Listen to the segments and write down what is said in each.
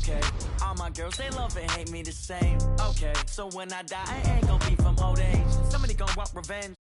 Okay, all my girls, they love and hate me the same. Okay, so when I die, I ain't gonna be from old age. Somebody gonna want revenge.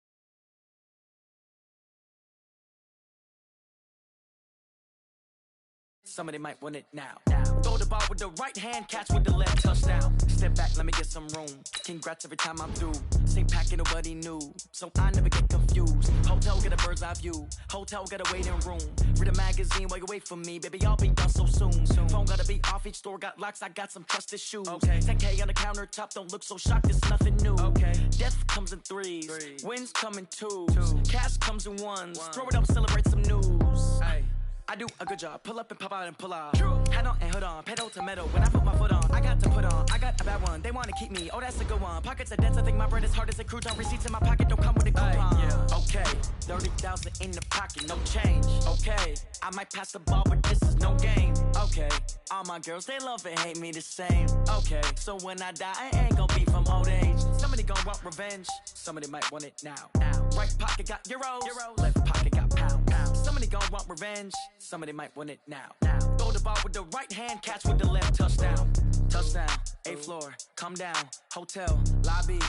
Somebody might want it now. Throw the ball with the right hand, catch with the left, touchdown. Step back, let me get some room. Congrats every time I'm through. Same pack and nobody knew, so I never get confused. Hotel get a bird's eye view. Hotel got a waiting room. Read a magazine while you wait for me, baby. I'll be done so soon. Phone gotta be off, each store got locks. I got some trusted shoes. Okay, 10K on the countertop, don't look so shocked. It's nothing new. Okay, death comes in threes, wins come in twos, cash comes in ones. Throw it up, celebrate some news. Ay. I do a good job, pull up and pop out and pull out. Head on and hood on, pedal to metal. When I put my foot on, I got to put on. I got a bad one, they wanna keep me. Oh, that's a good one. Pockets are dense, I think my bread is hard as a crouton. Receipts in my pocket don't come with a coupon. Okay, 30,000 in the pocket, no change. Okay, I might pass the ball, but this is no game. Okay, all my girls, they love and hate me the same. Okay, so when I die, I ain't gonna be from old age. Somebody gonna want revenge, somebody might want it now. Right pocket got euros, left pocket got pounds. Somebody gonna want revenge, somebody might want it now. Throw the ball with the right hand, catch with the left, touchdown. Touchdown, 8th floor, come down, hotel, lobby.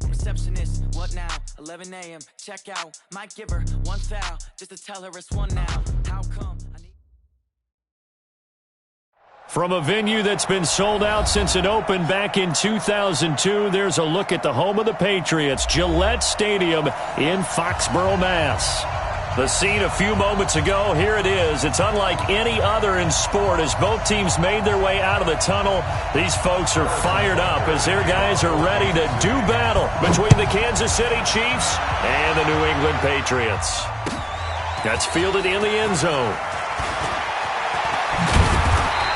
Receptionist, what now? 11 a.m., check out. Might give her one foul, just to tell her it's one now. How come? From a venue that's been sold out since it opened back in 2002, there's a look at the home of the Patriots, Gillette Stadium in Foxborough, Mass. The scene a few moments ago, here it is. It's unlike any other in sport as both teams made their way out of the tunnel. These folks are fired up as their guys are ready to do battle between the Kansas City Chiefs and the New England Patriots. That's fielded in the end zone.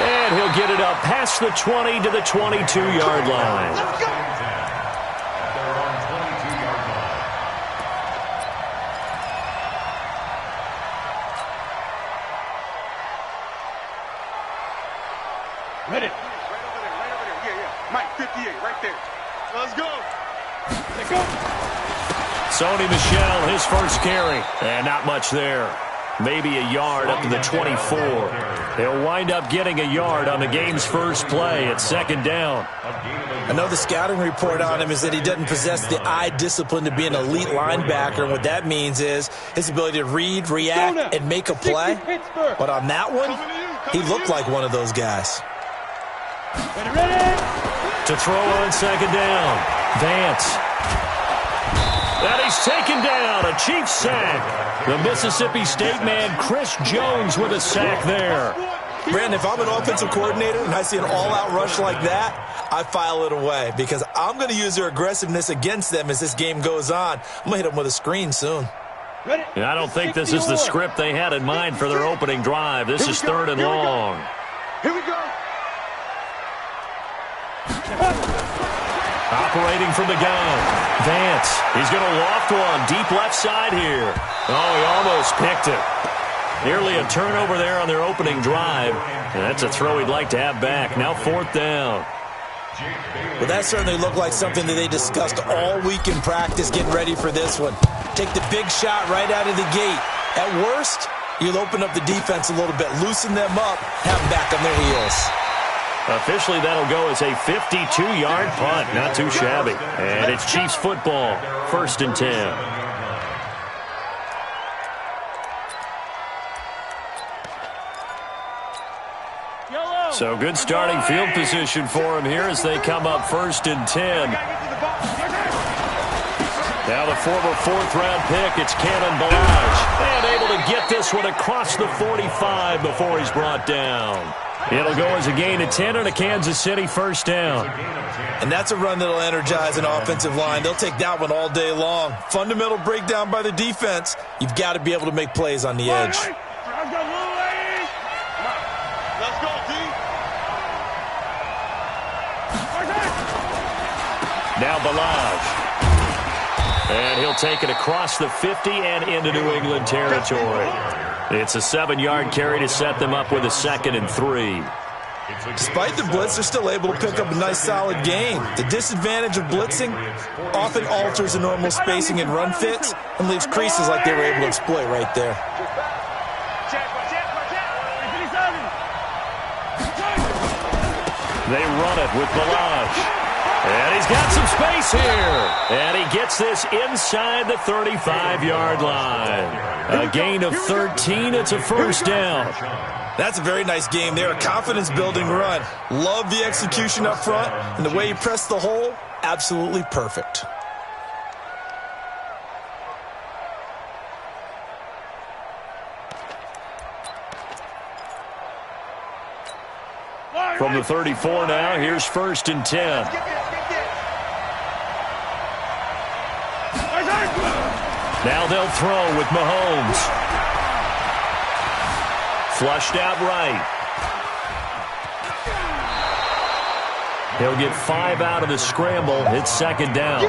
And he'll get it up past the 20 to the 22-yard line. Let's go! Ready. Right over there. Yeah. Mike, 58, right there. Let's go. Let's go. Sony Michel, his first carry. And not much there. Maybe a yard up to the 24. They'll wind up getting a yard on the game's first play at second down. I know the scouting report on him is that he doesn't possess the eye discipline to be an elite linebacker. And what that means is his ability to read, react, and make a play. But on that one, he looked like one of those guys. To throw on second down, Vance. And he's taken down, a Chiefs sack. The Mississippi State man, Chris Jones, with a sack there. Brandon, if I'm an offensive coordinator and I see an all-out rush like that, I file it away because I'm going to use their aggressiveness against them as this game goes on. I'm going to hit them with a screen soon. And I don't think this is the script they had in mind for their opening drive. This is third and long. Here we go. Operating from the gun, Vance. He's going to loft one deep left side here. Oh, he almost picked it. Nearly a turnover there on their opening drive. And that's a throw he'd like to have back. Now fourth down. Well, that certainly looked like something that they discussed all week in practice getting ready for this one. Take the big shot right out of the gate. At worst, you'll open up the defense a little bit, loosen them up, have them back on their heels. Officially, that'll go as a 52-yard punt. Not too shabby. And it's Chiefs football, 1st and 10. So good starting field position for him here as they come up 1st and 10. Now the former 4th-round pick, it's Cannon Balaj. And able to get this one across the 45 before he's brought down. It'll go as a gain of 10 on a Kansas City 1st down. And that's a run that'll energize an offensive line. They'll take that one all day long. Fundamental breakdown by the defense. You've got to be able to make plays on the edge. Let's go, D. Now Balaj. And he'll take it across the 50 and into New England territory. It's a 7-yard carry to set them up with a 2nd and 3. Despite the blitz, they're still able to pick up a nice, solid gain. The disadvantage of blitzing often alters the normal spacing and run fits and leaves creases like they were able to exploit right there. They run it with Balazs. And he's got some space here. And he gets this inside the 35-yard line. A gain of 13. It's a first down. That's a very nice game there. A confidence-building run. Love the execution up front. And the way he pressed the hole, absolutely perfect. From the 34 now, here's 1st and 10. Now they'll throw with Mahomes. Flushed out right. He'll get 5 out of the scramble. It's 2nd down.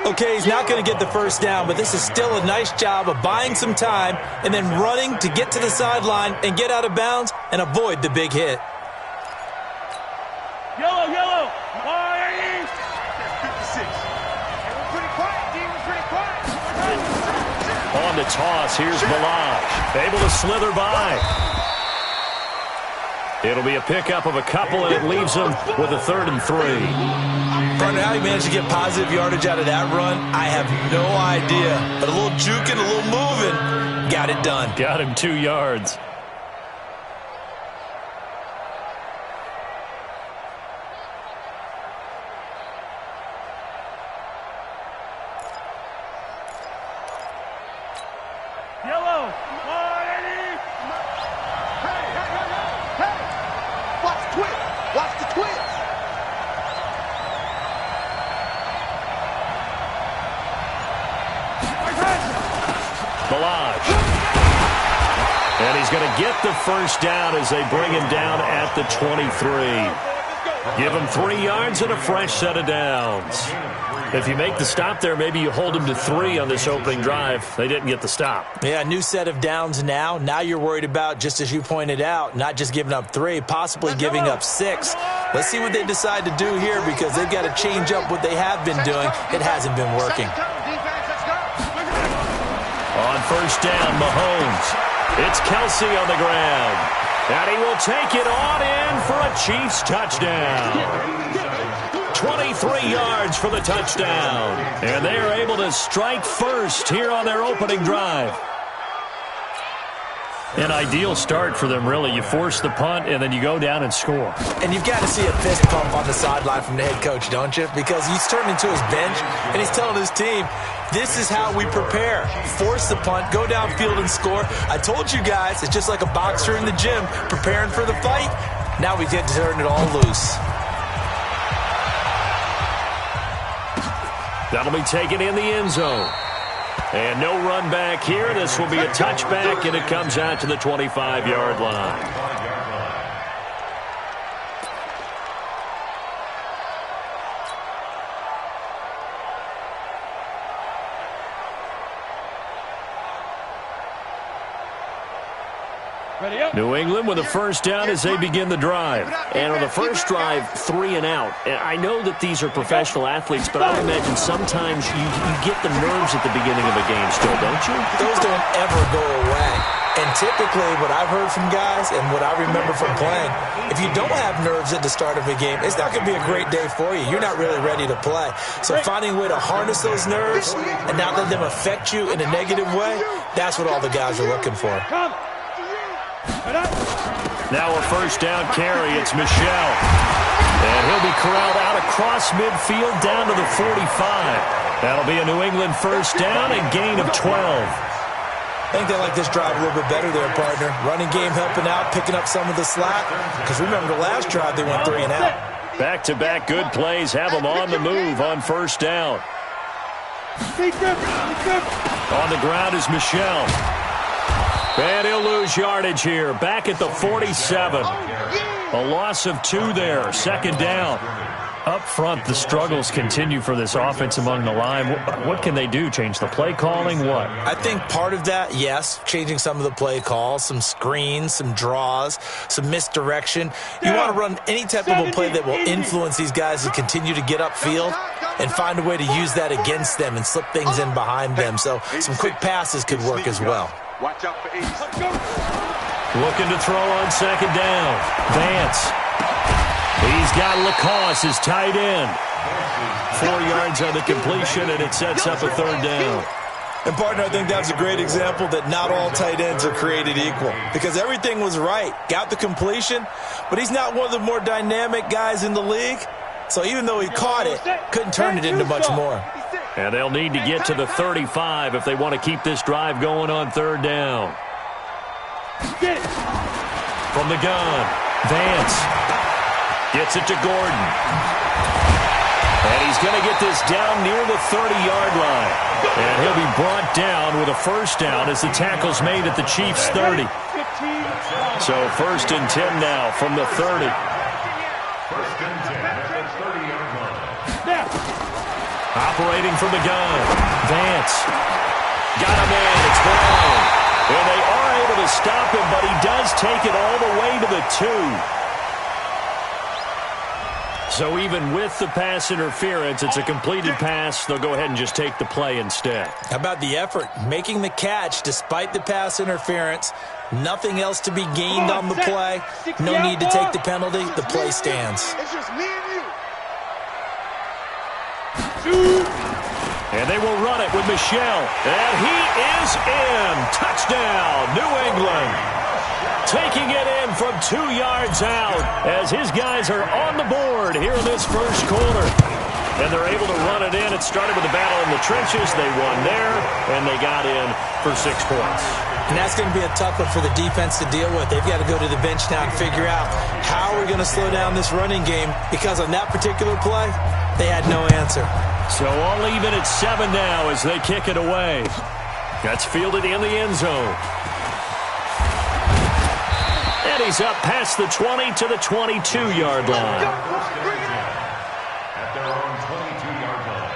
Okay, he's not going to get the first down, but this is still a nice job of buying some time and then running to get to the sideline and get out of bounds and avoid the big hit. Yellow. 56. We're pretty quiet, D. We're pretty quiet. On the toss, here's Balazs. Able to slither by. It'll be a pickup of a couple, and it leaves him with a 3rd and 3. Partner, how he managed to get positive yardage out of that run, I have no idea. But a little juking, a little moving, got it done. Got him 2 yards. Yellow. Hey. Watch the twist. Watch the twist. Balazs. And he's going to get the first down as they bring him down at the 23. Give him 3 yards and a fresh set of downs. If you make the stop there, maybe you hold them to 3 on this opening drive. They didn't get the stop. Yeah, new set of downs now. Now you're worried about, just as you pointed out, not just giving up 3, possibly giving up 6. Let's see what they decide to do here because they've got to change up what they have been doing. It hasn't been working. On first down, Mahomes. It's Kelsey on the ground. And he will take it on in for a Chiefs touchdown. 23 yards for the touchdown. And they are able to strike first here on their opening drive. An ideal start for them, really. You force the punt, and then you go down and score. And you've got to see a fist pump on the sideline from the head coach, don't you? Because he's turned into his bench, and he's telling his team, this is how we prepare. Force the punt, go downfield and score. I told you guys, it's just like a boxer in the gym preparing for the fight. Now we get to turn it all loose. That'll be taken in the end zone. And no run back here. This will be a touchback, and it comes out to the 25-yard line. New England with a first down as they begin the drive. And on the first drive, 3 and out. And I know that these are professional athletes, but I would imagine sometimes you get the nerves at the beginning of a game still, don't you? Those don't ever go away. And typically what I've heard from guys and what I remember from playing, if you don't have nerves at the start of a game, it's not going to be a great day for you. You're not really ready to play. So finding a way to harness those nerves and not let them affect you in a negative way, that's what all the guys are looking for. Now a first down carry. It's Michel. And he'll be corralled out across midfield down to the 45. That'll be a New England first down and gain of 12. I think they like this drive a little bit better there, partner. Running game helping out, picking up some of the slack. Because remember the last drive they went 3 and out. Back-to-back good plays have them on the move on first down. On the ground is Michel. And he'll lose yardage here. Back at the 47. A loss of 2 there. 2nd down. Up front, the struggles continue for this offense among the line. What can they do? Change the play calling? What? I think part of that, yes, changing some of the play calls, some screens, some draws, some misdirection. You want to run any type of a play that will influence these guys to continue to get upfield and find a way to use that against them and slip things in behind them. So some quick passes could work as well. Watch out for Ace. Looking to throw on 2nd down. Vance. He's got Lacoste as tight end. 4 yards on the completion, and it sets up a third down. And, partner, I think that's a great example that not all tight ends are created equal because everything was right. Got the completion, but he's not one of the more dynamic guys in the league. So even though he caught it, couldn't turn it into much more. And they'll need to get to the 35 if they want to keep this drive going on third down. From the gun, Vance gets it to Gordon. And he's going to get this down near the 30-yard line. And he'll be brought down with a first down as the tackle's made at the Chiefs' 30. So 1st and 10 now from the 30. Operating from the gun, Vance. Got him in, it's Brown. And they are able to stop him, but he does take it all the way to the 2. So even with the pass interference, it's a completed pass. They'll go ahead and just take the play instead. How about the effort? Making the catch despite the pass interference. Nothing else to be gained on the play. No need to take the penalty. The play stands. It's just me and you. And they will run it with Michel. And he is in. Touchdown, New England. Taking it in from 2 yards out as his guys are on the board here in this first quarter. And they're able to run it in. It started with a battle in the trenches. They won there, and they got in for 6 points. And that's going to be a tough one for the defense to deal with. They've got to go to the bench now and figure out how we're going to slow down this running game because on that particular play, they had no answer. So all even at 7 now as they kick it away. That's fielded in the end zone. And he's up past the 20 to the 22-yard line. At their own 22-yard line.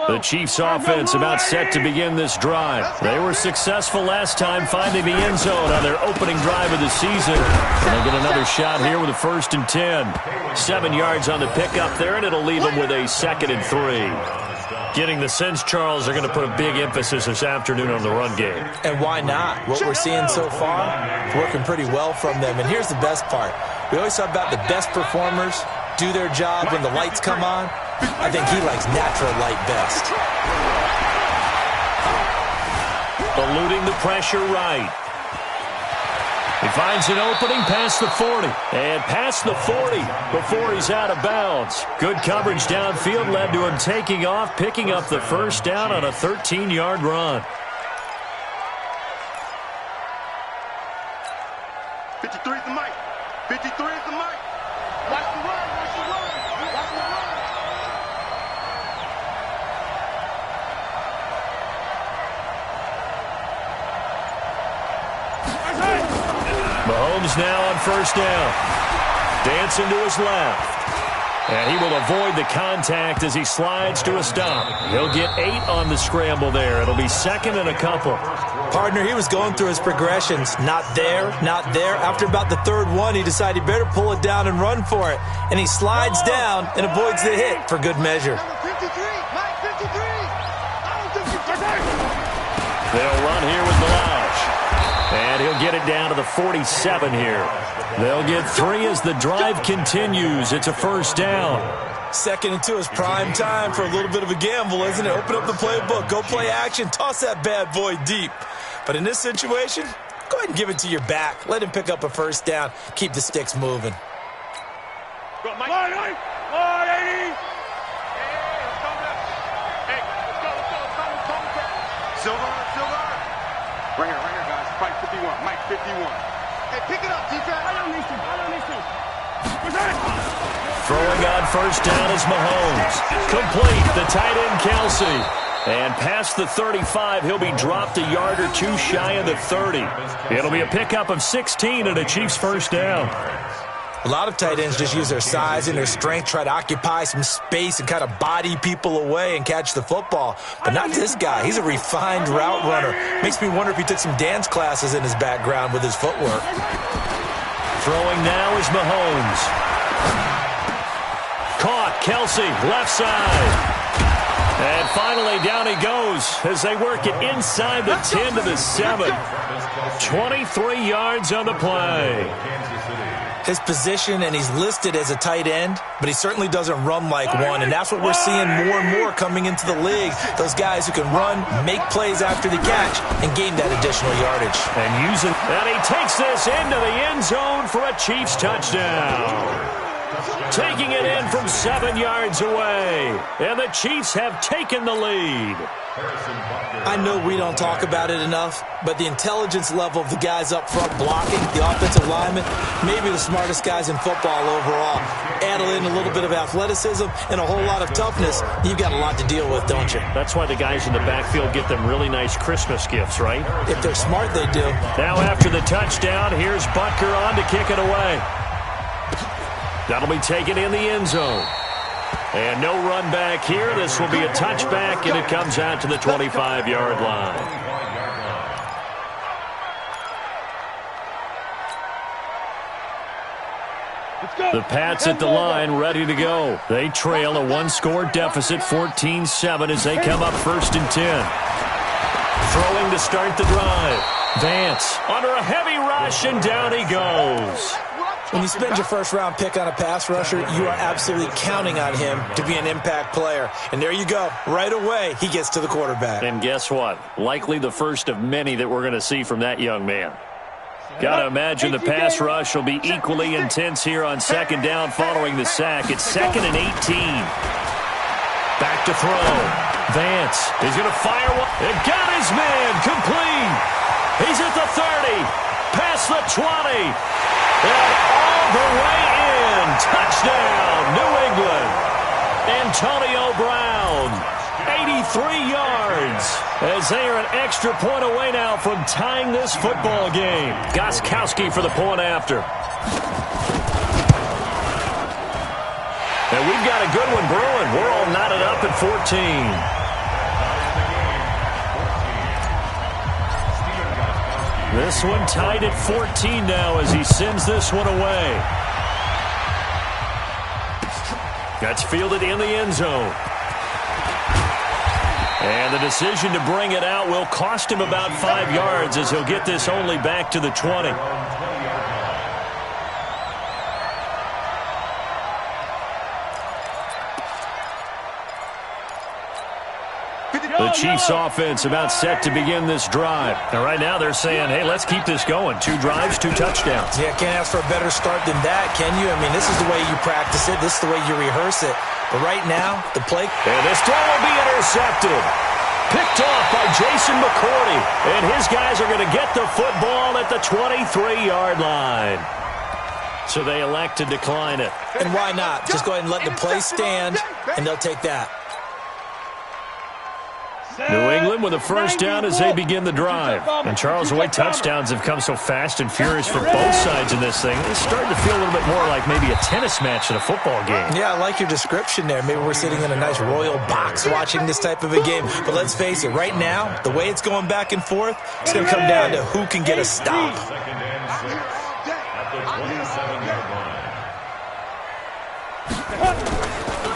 The Chiefs offense about set to begin this drive. They were successful last time finding the end zone on their opening drive of the season. And they'll get another shot here with a 1st and 10. 7 yards on the pickup there, and it'll leave them with a 2nd and 3. Getting the sense, Charles, they're going to put a big emphasis this afternoon on the run game. And why not? What we're seeing so far, working pretty well from them. And here's the best part. We always talk about the best performers do their job when the lights come on. I think he likes natural light best. Eluding the pressure right. He finds an opening past the 40. And past the 40 before he's out of bounds. Good coverage downfield led to him taking off, picking up the first down on a 13-yard run. 53 is the mic. 53 is the mic. Watch the run. Watch the run. Watch the run. Mahomes now on first down. Dancing to his left. And he will avoid the contact as he slides to a stop. He'll get 8 on the scramble there. It'll be 2nd and a couple. Partner, he was going through his progressions. Not there, not there. After about the 3rd one, he decided he better pull it down and run for it. And he slides down and avoids the hit for good measure. They'll run here with Milage. And he'll get it down to the 47 here. They'll get 3 as the drive continues. It's a first down. 2nd and 2 is prime time for a little bit of a gamble, isn't it? Open up the playbook, go play action, toss that bad boy deep. But in this situation, go ahead and give it to your back. Let him pick up a first down. Keep the sticks moving. Go, Mike. 180. Hey, let's go. Silver. Right here, guys. Mike 51. Mike 51. Hey, pick it up, defense. Throwing on first down is Mahomes. Complete, the tight end Kelsey. And past the 35, he'll be dropped a yard or 2 shy of the 30. It'll be a pickup of 16 and a Chiefs first down. A lot of tight ends just use their size and their strength, try to occupy some space and kind of body people away and catch the football. But not this guy. He's a refined route runner. Makes me wonder if he took some dance classes in his background with his footwork. Throwing now is Mahomes. Caught Kelsey, left side. And finally, down he goes as they work it inside the 10 to the 7. 23 yards on the play. His position, and he's listed as a tight end, but he certainly doesn't run like one, and that's what we're seeing more and more coming into the league. Those guys who can run, make plays after the catch, and gain that additional yardage. And he takes this into the end zone for a Chiefs touchdown. Taking it in from 7 yards away, and the Chiefs have taken the lead. I know we don't talk about it enough, but the intelligence level of the guys up front blocking, the offensive linemen, maybe the smartest guys in football overall. Add in a little bit of athleticism and a whole lot of toughness, you've got a lot to deal with, don't you? That's why the guys in the backfield get them really nice Christmas gifts, right? If they're smart, they do. Now after the touchdown, here's Butker on to kick it away. That'll be taken in the end zone. And no run back here. This will be a touchback, and it comes out to the 25-yard line. The Pats at the line, ready to go. They trail a one-score deficit, 14-7, as they come up 1st and 10. Throwing to start the drive. Vance under a heavy rush, and down he goes. When you spend your first-round pick on a pass rusher, you are absolutely counting on him to be an impact player. And there you go. Right away, he gets to the quarterback. And guess what? Likely the first of many that we're going to see from that young man. Got to imagine the pass rush will be equally intense here on 2nd down following the sack. It's 2nd and 18. Back to throw. Vance is going to fire one. And got his man complete. He's at the 30. Past the 20. And all the way in. Touchdown, New England. Antonio Brown, 83 yards. As they are an extra point away now from tying this football game. Gostkowski for the point after. And we've got a good one brewing. We're all knotted up at 14. This one tied at 14 now as he sends this one away. That's fielded in the end zone. And the decision to bring it out will cost him about 5 yards as he'll get this only back to the 20. The Chiefs offense about set to begin this drive. And right now they're saying, hey, let's keep this going. 2 drives, 2 touchdowns. Yeah, can't ask for a better start than that, can you? I mean, this is the way you practice it. This is the way you rehearse it. But right now, the play... And this throw will be intercepted. Picked off by Jason McCourty. And his guys are going to get the football at the 23-yard line. So they elect to decline it. And why not? Just go ahead and let the play stand, and they'll take that. New England with a first down as they begin the drive. And Charles, the way touchdowns have come so fast and furious for both sides in this thing, it's starting to feel a little bit more like maybe a tennis match in a football game. Yeah, I like your description there. Maybe we're sitting in a nice royal box watching this type of a game. But let's face it, right now, the way it's going back and forth, it's going to come down to who can get a stop.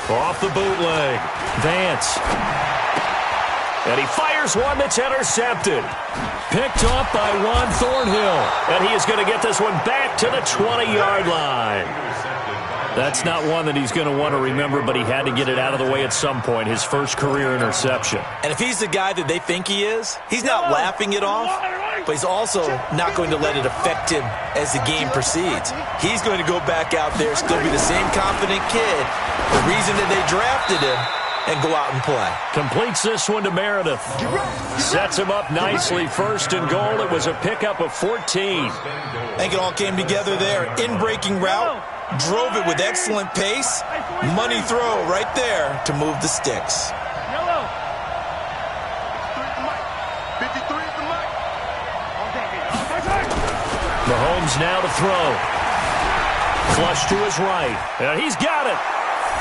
Off the bootleg. Vance. And he fires one that's intercepted. Picked off by Juan Thornhill. And he is going to get this one back to the 20-yard line. That's not one that he's going to want to remember, but he had to get it out of the way at some point, his first career interception. And if he's the guy that they think he is, he's not laughing it off, but he's also not going to let it affect him as the game proceeds. He's going to go back out there, still be the same confident kid, the reason that they drafted him, and go out and play. Completes this one to Meredith. Sets him up nicely. 1st and goal. It was a pickup of 14. I think it all came together there. In-breaking route. Drove it with excellent pace. Money throw right there to move the sticks. Mahomes now to throw. Flush to his right. And he's got it.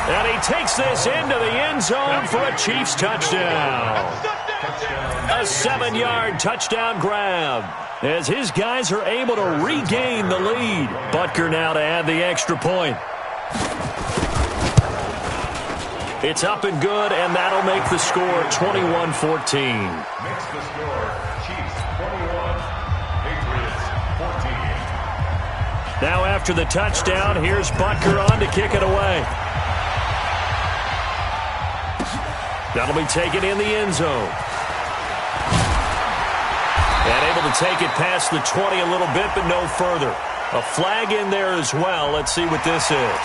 And he takes this into the end zone for a Chiefs touchdown. A 7-yard touchdown grab as his guys are able to regain the lead. Butker now to add the extra point. It's up and good, and that'll make the score 21-14. Makes the score Chiefs 21, Patriots 14. Now after the touchdown, here's Butker on to kick it away. That'll be taken in the end zone. And able to take it past the 20 a little bit, but no further. A flag in there as well. Let's see what this is.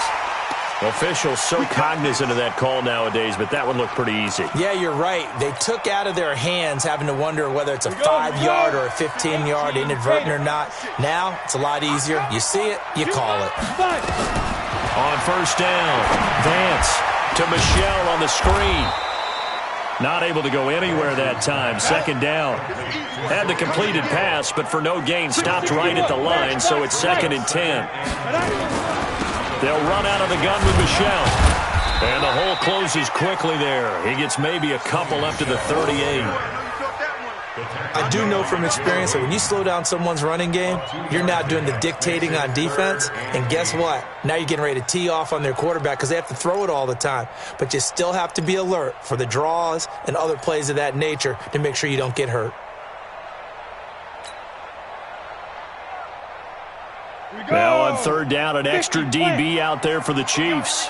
Officials so cognizant of that call nowadays, but that one looked pretty easy. Yeah, you're right. They took out of their hands having to wonder whether it's a 5-yard or a 15-yard, inadvertent or not. Now, it's a lot easier. You see it, you call it. On first down, Vance to Michelle on the screen. Not able to go anywhere that time. Second down. Had the completed pass, but for no gain, stopped right at the line, so it's 2nd and 10. They'll run out of the gun with Michelle. And the hole closes quickly there. He gets maybe a couple up to the 38. I do know from experience that when you slow down someone's running game, you're now doing the dictating on defense. And guess what? Now you're getting ready to tee off on their quarterback because they have to throw it all the time. But you still have to be alert for the draws and other plays of that nature to make sure you don't get hurt. Now on third down, an extra DB out there for the Chiefs.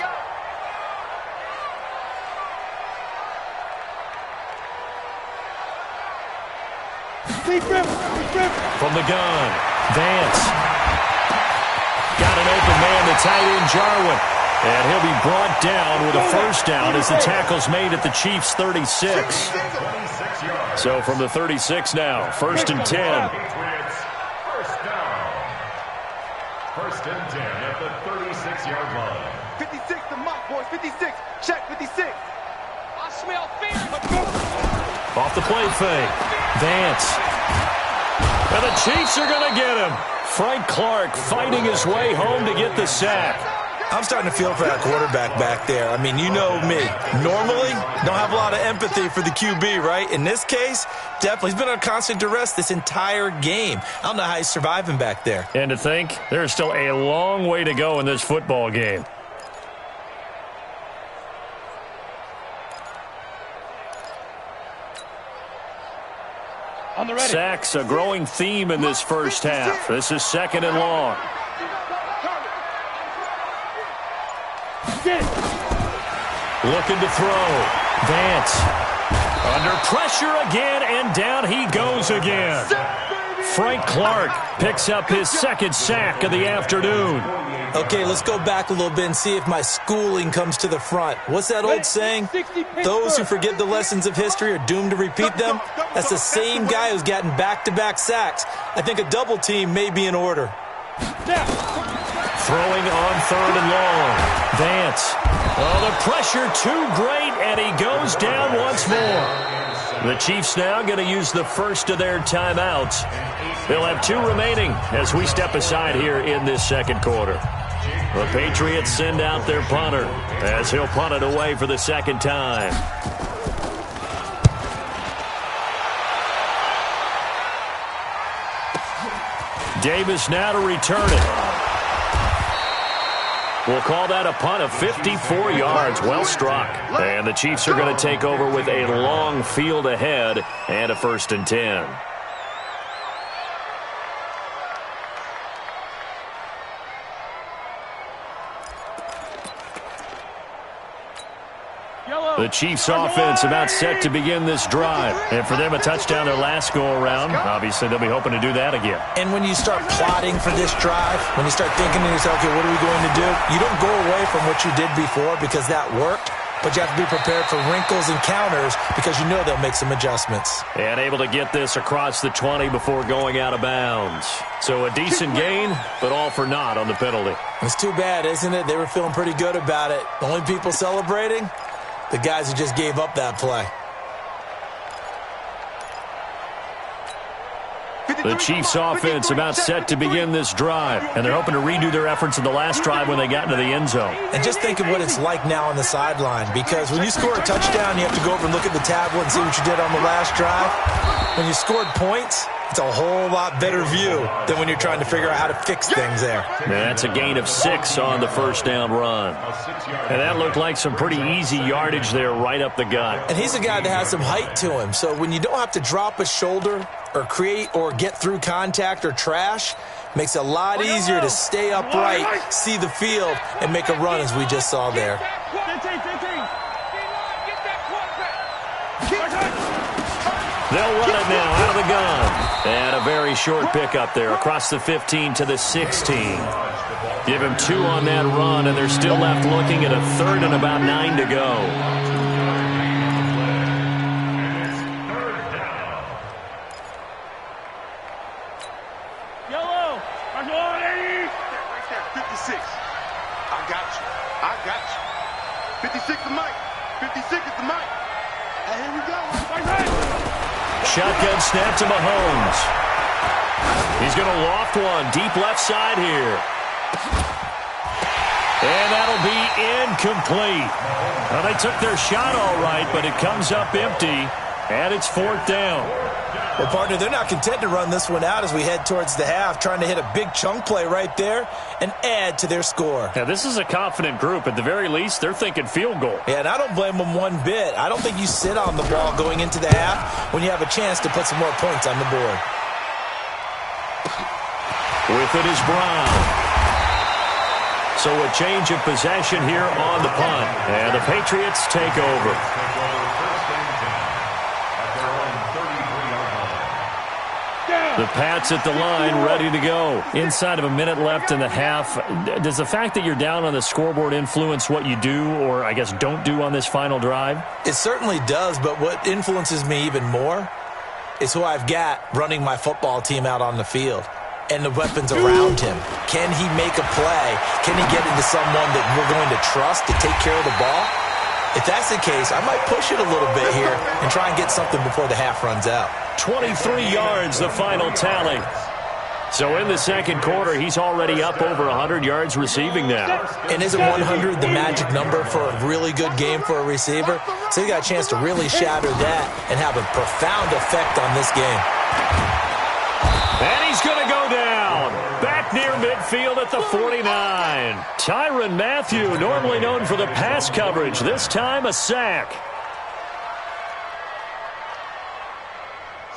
From the gun, Vance. Got an open man, the tight end, Jarwin. And he'll be brought down with a first down as the tackle's made at the Chiefs' 36. So from the 36 now, 1st and 10. First and 10 at the 36-yard line. 56, the mock boys, 56. Check, 56. I smell fear. Off the play fake. Vance. And the Chiefs are going to get him. Frank Clark fighting his way home to get the sack. I'm starting to feel for that quarterback back there. I mean, you know me. Normally, don't have a lot of empathy for the QB, right? In this case, definitely. He's been on constant duress this entire game. I don't know how he's surviving back there. And to think, there's still a long way to go in this football game. Sacks, a growing theme in this first half. This is 2nd and long. Looking to throw. Vance. Under pressure again, and down he goes again. Frank Clark picks up his 2nd sack of the afternoon. Okay, let's go back a little bit and see if my schooling comes to the front. What's that old saying? Those who forget the lessons of history are doomed to repeat them. That's the same guy who's gotten back-to-back sacks. I think a double team may be in order. Throwing on 3rd and long. Vance. Oh, the pressure too great, and he goes down once more. The Chiefs now going to use the first of their timeouts. They'll have 2 remaining as we step aside here in this 2nd quarter. The Patriots send out their punter as he'll punt it away for the 2nd time. Davis now to return it. We'll call that a punt of 54 yards. Well struck. And the Chiefs are going to take over with a long field ahead and a 1st and 10. The Chiefs offense about set to begin this drive. And for them, a touchdown their last go-around. Obviously, they'll be hoping to do that again. And when you start plotting for this drive, when you start thinking to yourself, okay, what are we going to do? You don't go away from what you did before because that worked. But you have to be prepared for wrinkles and counters because you know they'll make some adjustments. And able to get this across the 20 before going out of bounds. So a decent gain, but all for naught on the penalty. It's too bad, isn't it? They were feeling pretty good about it. The only people celebrating? The guys who just gave up that play. The Chiefs offense about set to begin this drive, and they're hoping to redo their efforts in the last drive when they got into the end zone. And just think of what it's like now on the sideline, because when you score a touchdown, you have to go over and look at the tablet and see what you did on the last drive. When you scored points, It's a whole lot better view than when you're trying to figure out how to fix things there. And that's a gain of 6 on the first down run. And that looked like some pretty easy yardage there right up the gut. And he's a guy that has some height to him. So when you don't have to drop a shoulder or create or get through contact or trash, makes it a lot easier to stay upright, see the field, and make a run as we just saw there. They'll run it now out of the gun. And a very short pickup there across the 15 to the 16. Give him 2 on that run, and they're still left looking at a 3rd and about 9 to go. Yellow. Right there, 56. I got you. 56 is Mike. 56 is the Mike. And here we go. Shotgun snap to Mahomes. He's going to loft one deep left side here. And that'll be incomplete. Well, they took their shot all right, but it comes up empty, and it's 4th down. Well, partner, they're not content to run this one out as we head towards the half, trying to hit a big chunk play right there and add to their score. Now, this is a confident group. At the very least, they're thinking field goal. Yeah, and I don't blame them one bit. I don't think you sit on the ball going into the half when you have a chance to put some more points on the board. With it is Brown. So a change of possession here on the punt. And the Patriots take over. The Pats at the line, ready to go. Inside of a minute left in the half. Does the fact that you're down on the scoreboard influence what you do, or I guess don't do on this final drive? It certainly does, but what influences me even more is who I've got running my football team out on the field and the weapons around him. Can he make a play? Can he get into someone that we're going to trust to take care of the ball? If that's the case, I might push it a little bit here and try and get something before the half runs out. 23 yards, the final tally. So in the second quarter, he's already up over 100 yards receiving now. And isn't 100 the magic number for a really good game for a receiver? So he got a chance to really shatter that and have a profound effect on this game. And he's going to go down. Back near midfield at the 49. Tyrann Mathieu, normally known for the pass coverage, this time a sack.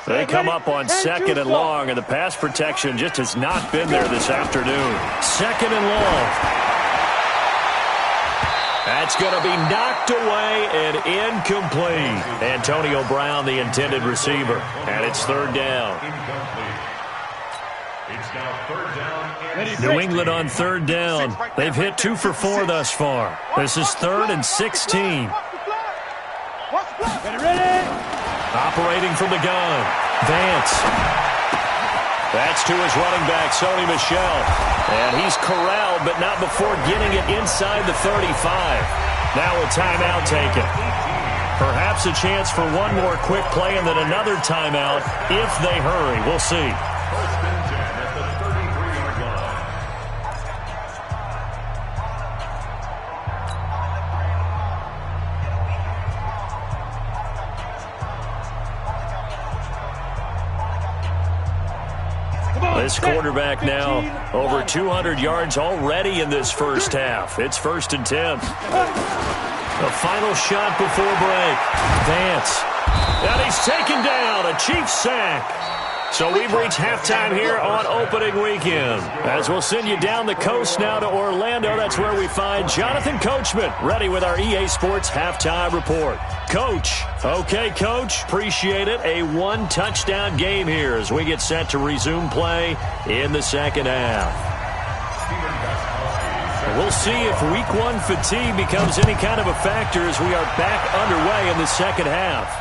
They come up on 2nd and long, and the pass protection just has not been there this afternoon. 2nd and long. That's going to be knocked away and incomplete. Antonio Brown, the intended receiver, and it's 3rd down. It's now 3rd down. New England on 3rd down. They've hit 2 for 4 thus far. This is 3rd and 16. Operating from the gun, Vance. That's to his running back, Sony Michel. And he's corralled, but not before getting it inside the 35. Now a timeout taken. Perhaps a chance for one more quick play and then another timeout if they hurry. We'll see. This quarterback now over 200 yards already in this first half. It's 1st and 10. A final shot before break. Vance. And he's taken down. A Chiefs sack. So we've reached halftime here on opening weekend. As we'll send you down the coast now to Orlando. That's where we find Jonathan Coachman ready with our EA Sports halftime report. Coach. Okay, Coach. Appreciate it. A 1-touchdown game here as we get set to resume play in the second half. We'll see if Week 1 fatigue becomes any kind of a factor as we are back underway in the second half.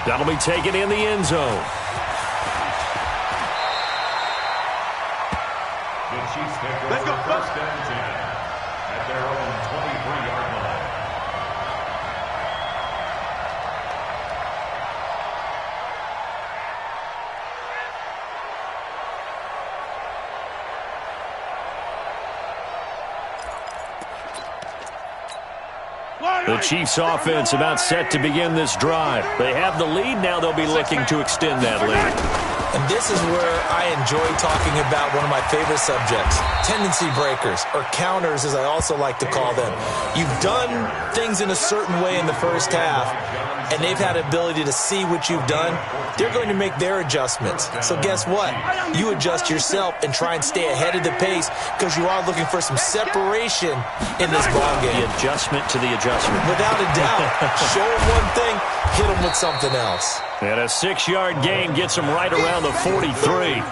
That'll be taken in the end zone. Let's go. 1st and 10 at their own 23-yard line. The Chiefs offense about set to begin this drive. They have the lead. Now they'll be looking to extend that lead. And this is where I enjoy talking about one of my favorite subjects, tendency breakers, or counters as I also like to call them. You've done things in a certain way in the first half, and they've had the ability to see what you've done. They're going to make their adjustments. So guess what? You adjust yourself and try and stay ahead of the pace because you are looking for some separation in this ballgame. The adjustment to the adjustment. Without a doubt. Show them one thing, hit them with something else. And a 6-yard gain gets him right around the 43.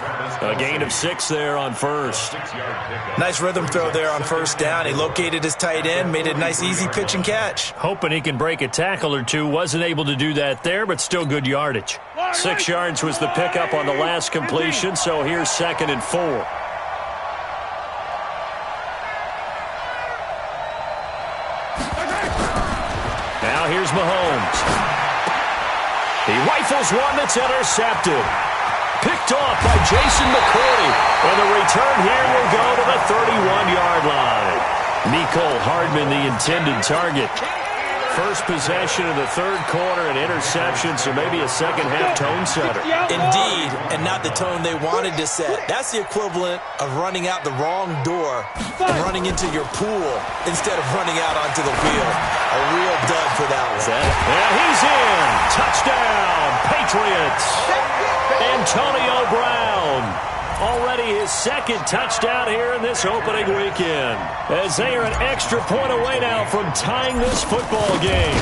A gain of 6 there on first. Nice rhythm throw there on first down. He located his tight end, made a nice easy pitch and catch. Hoping he can break a tackle or two. Wasn't able to do that there, but still good yardage. 6 yards was the pickup on the last completion, so here's 2nd and 4. Now here's Mahomes. He rifles one that's intercepted. Picked off by Jason McCourty. And the return here will go to the 31-yard line. Mecole Hardman, the intended target. First possession of the third quarter, an interception, so maybe a second-half tone setter. Indeed, and not the tone they wanted to set. That's the equivalent of running out the wrong door and running into your pool instead of running out onto the field. A real dud for that one. And he's in. Touchdown, Patriots. Antonio Brown. Already his 2nd touchdown here in this opening weekend. As they are an extra point away now from tying this football game.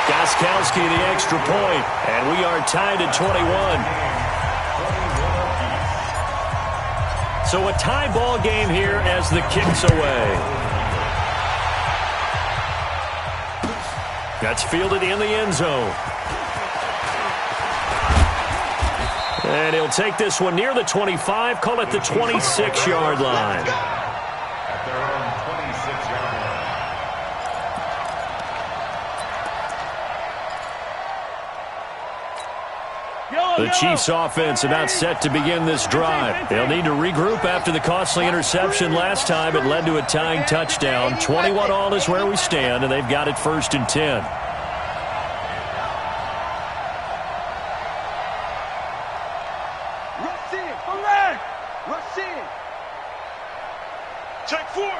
Gostkowski the extra point, and we are tied at 21. So a tie ball game here as the kick's away. That's fielded in the end zone. And he'll take this one near the 25, call it the 26-yard line. At their own 26-yard line. The Chiefs offense about set to begin this drive. They'll need to regroup after the costly interception last time. It led to a tying touchdown. 21 all is where we stand, and they've got it 1st and 10.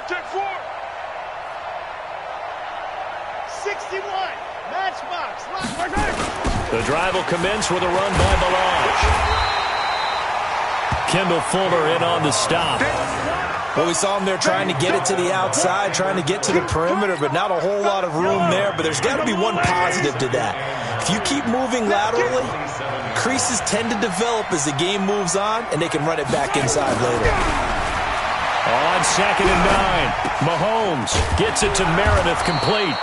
Take four. 61. Matchbox. The drive will commence with a run by Balaj. Kendall Fuller in on the stop. Well, we saw him there trying to get it to the outside, trying to get to the perimeter, but not a whole lot of room there. But there's got to be one positive to that. If you keep moving laterally, creases tend to develop as the game moves on, and they can run it back inside later. On 2nd and 9, Mahomes gets it to Meredith complete.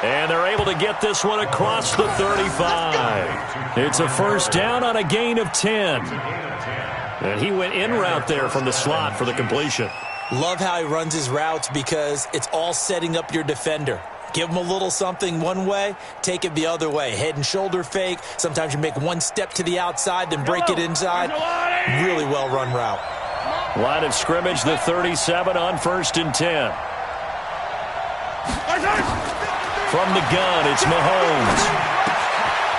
And they're able to get this one across the 35. It's a first down on a gain of 10. And he went in route there from the slot for the completion. Love how he runs his routes because it's all setting up your defender. Give him a little something one way, take it the other way. Head and shoulder fake. Sometimes you make one step to the outside, then break it inside. Really well-run route. Line of scrimmage, the 37 on 1st and 10. From the gun, it's Mahomes.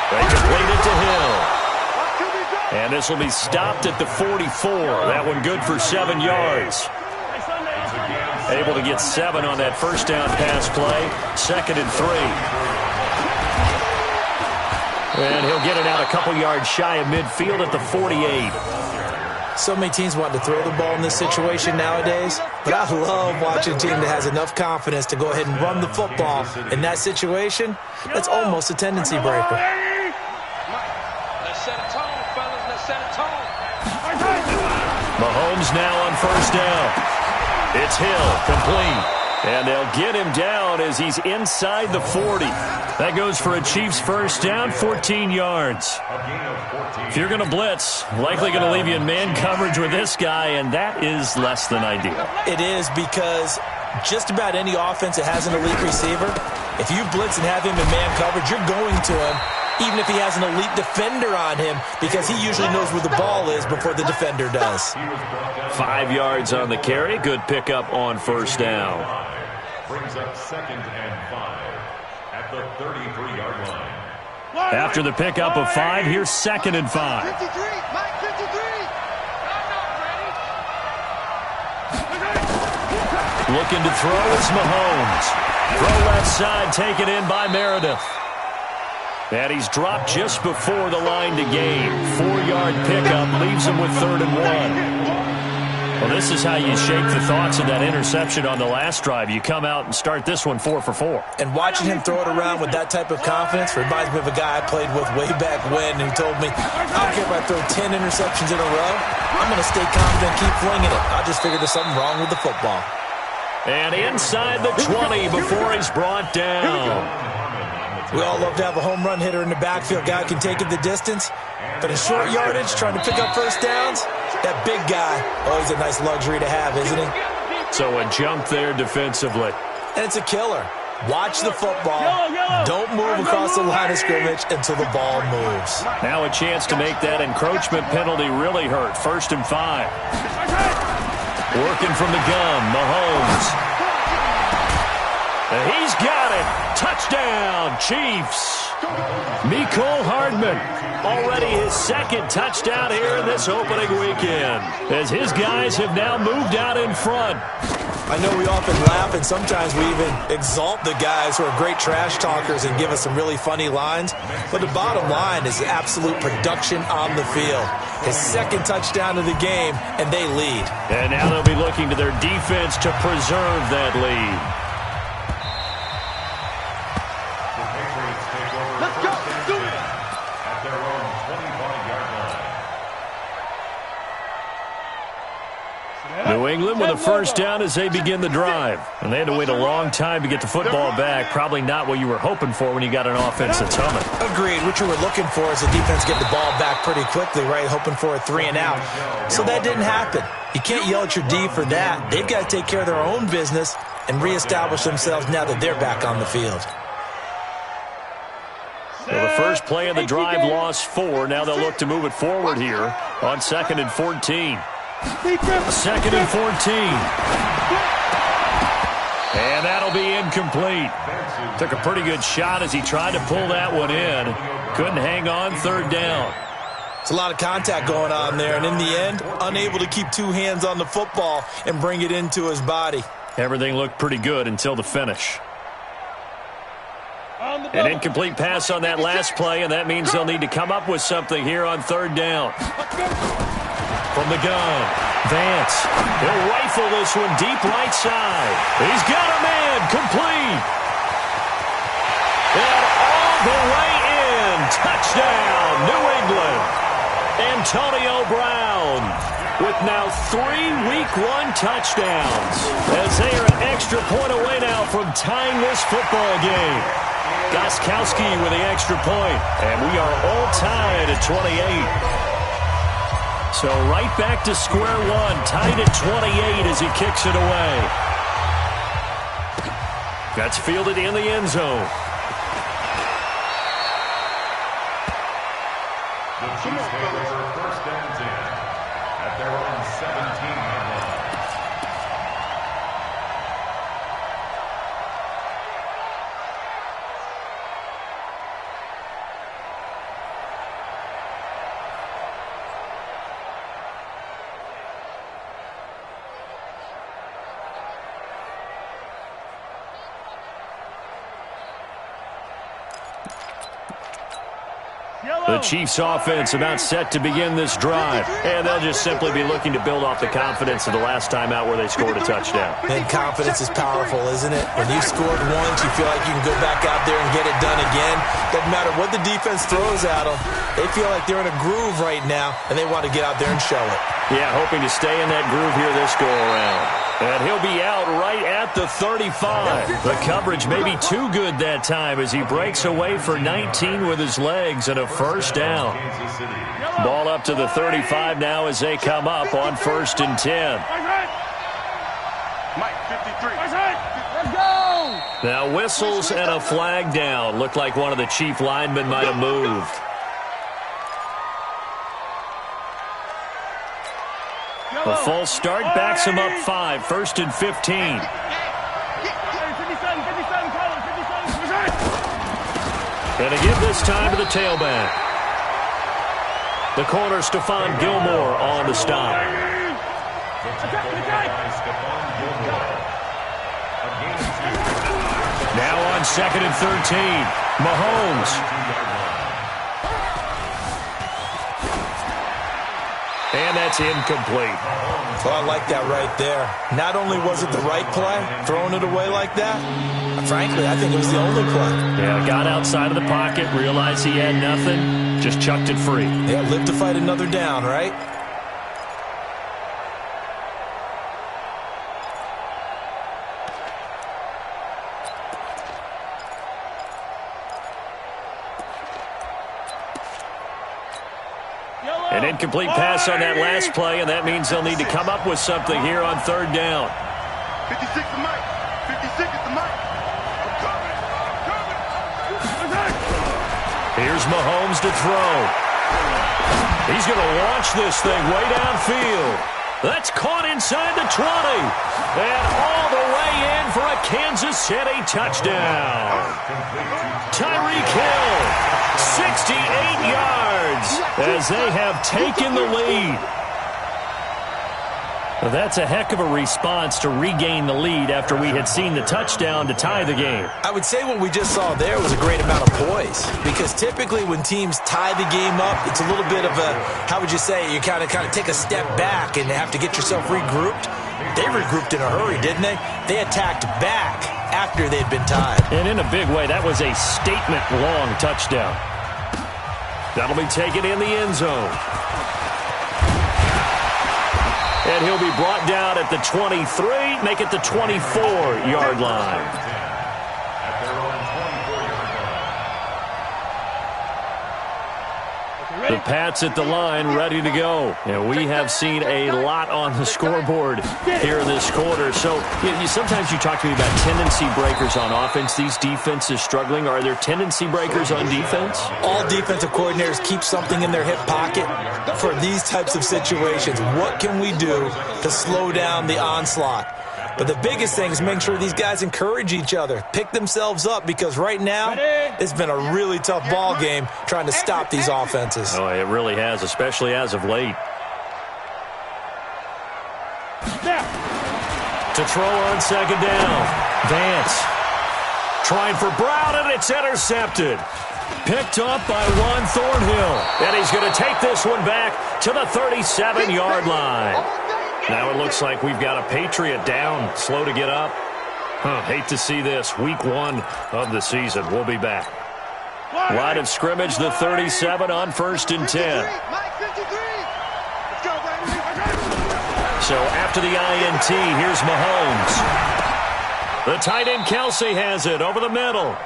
They complete it to Hill. And this will be stopped at the 44. That one good for 7 yards. Able to get 7 on that first down pass play. 2nd and 3. And he'll get it out a couple yards shy of midfield at the 48. So many teams want to throw the ball in this situation nowadays, but I love watching a team that has enough confidence to go ahead and run the football. In that situation, that's almost a tendency breaker. Let's set a tone, fellas. Let's set a tone. Mahomes now on first down. It's Hill, complete. And they'll get him down as he's inside the 40. That goes for a Chiefs first down, 14 yards. If you're going to blitz, likely going to leave you in man coverage with this guy, and that is less than ideal. It is because just about any offense that has an elite receiver, if you blitz and have him in man coverage, you're going to him, even if he has an elite defender on him, because he usually knows where the ball is before the defender does. 5 yards on the carry. Good pickup on first down. Brings up 2nd and 5 at the 33-yard line. After the pickup of 5, here's 2nd and 5. 53, Mike, 53. Looking to throw is Mahomes. Throw left side, taken in by Meredith. And he's dropped just before the line to gain. 4-yard pickup leaves him with 3rd and 1. Well, this is how you shake the thoughts of that interception on the last drive. You come out and start this one 4 for 4. And watching him throw it around with that type of confidence reminds me of a guy I played with way back when who told me, I don't care if I throw 10 interceptions in a row. I'm going to stay confident and keep flinging it. I just figured there's something wrong with the football. And inside the 20 before he's brought down. We all love to have a home run hitter in the backfield. Guy can take it the distance. But in short yardage, trying to pick up first downs, that big guy, always a nice luxury to have, isn't he? So a jump there defensively. And it's a killer. Watch the football. Don't move across the line of scrimmage until the ball moves. Now a chance to make that encroachment penalty really hurt. 1st and 5. Working from the gun, Mahomes. He's got it. Touchdown, Chiefs. Mecole Hardman, already his 2nd touchdown here in this opening weekend, as his guys have now moved out in front. I know we often laugh, and sometimes we even exalt the guys who are great trash talkers and give us some really funny lines. But the bottom line is absolute production on the field. His 2nd touchdown of the game, and they lead. And now they'll be looking to their defense to preserve that lead. Let's go. Do it. At their own 25-yard line. New England with a first down as they begin the drive. And they had to wait a long time to get the football back. Probably not what you were hoping for when you got an offense that's humming. Agreed. What you were looking for is the defense get the ball back pretty quickly, right? Hoping for a 3 and out. So that didn't happen. You can't yell at your D for that. They've got to take care of their own business and reestablish themselves now that they're back on the field. Well, the first play of the drive lost 4. Now they'll look to move it forward here on 2nd and 14. 2nd and 14. And that'll be incomplete. Took a pretty good shot as he tried to pull that one in. Couldn't hang on. 3rd down. It's a lot of contact going on there, and in the end, unable to keep 2 hands on the football and bring it into his body. Everything looked pretty good until the finish. An incomplete pass on that last play, and that means they'll need to come up with something here on 3rd down. From the gun, Vance. He'll rifle this one deep right side. He's got a man, complete. And all the way in. Touchdown, New England. Antonio Brown with now 3 Week 1 touchdowns, as they are an extra point away now from tying this football game. Gostkowski with the extra point, and we are all tied at 28. So right back to square one, tied at 28 as he kicks it away. That's fielded in the end zone. The Chiefs take over 1st and 10 at their own 17-yard line. The Chiefs offense about set to begin this drive, and they'll just simply be looking to build off the confidence of the last time out where they scored a touchdown. And confidence is powerful, isn't it? When you've scored once, you feel like you can go back out there and get it done again. Doesn't matter what the defense throws at them. They feel like they're in a groove right now, and they want to get out there and show it. Yeah, hoping to stay in that groove here this go-around. And he'll be out right at the 35. The coverage may be too good that time as he breaks away for 19 with his legs and a first down. Ball up to the 35 now as they come up on 1st and 10. Mike, 53. Let's go! Now whistles and a flag down. Looked like one of the Chief linemen might have moved. A false start backs him up 5. 1st and 15. And to give this time to the tailback. The corner, Stephon Gilmore, on the stop. Now on 2nd and 13, Mahomes. And that's incomplete. Well, I like that right there. Not only was it the right play, throwing it away like that, frankly, I think it was the only play. Yeah, got outside of the pocket, realized he had nothing, just chucked it free. Yeah, live to fight another down, right? An incomplete pass on that last play, and that means they'll need to come up with something here on 3rd down. 56 to Mike. 56 is the Mike. I'm coming. Here's Mahomes to throw. He's going to launch this thing way downfield. That's caught inside the 20. And all the way in for a Kansas City touchdown. Tyreek Hill, 68 yards as they have taken the lead. Well, that's a heck of a response to regain the lead after we had seen the touchdown to tie the game. I would say what we just saw there was a great amount of poise, because typically when teams tie the game up, it's a little bit of a, how would you say, you kind of take a step back and have to get yourself regrouped. They regrouped in a hurry, didn't they? They attacked back after they'd been tied. And in a big way, that was a statement-long touchdown. That'll be taken in the end zone. And he'll be brought down at the 23, make it the 24-yard line. The Pats at the line, ready to go. And we have seen a lot on the scoreboard here in this quarter. So sometimes you talk to me about tendency breakers on offense. These defenses struggling. Are there tendency breakers on defense? All defensive coordinators keep something in their hip pocket for these types of situations. What can we do to slow down the onslaught? But the biggest thing is making sure these guys encourage each other, pick themselves up, because right now it's been a really tough ball game trying to stop these offenses. Oh, it really has, especially as of late. To throw on 2nd down. Vance trying for Brown, and it's intercepted. Picked up by Juan Thornhill. And he's going to take this one back to the 37-yard line. Now it looks like we've got a Patriot down, slow to get up. Hate to see this. Week 1 of the season. We'll be back. Line of scrimmage, the 37 on 1st and 10. So after the INT, here's Mahomes. The tight end Kelsey has it over the middle.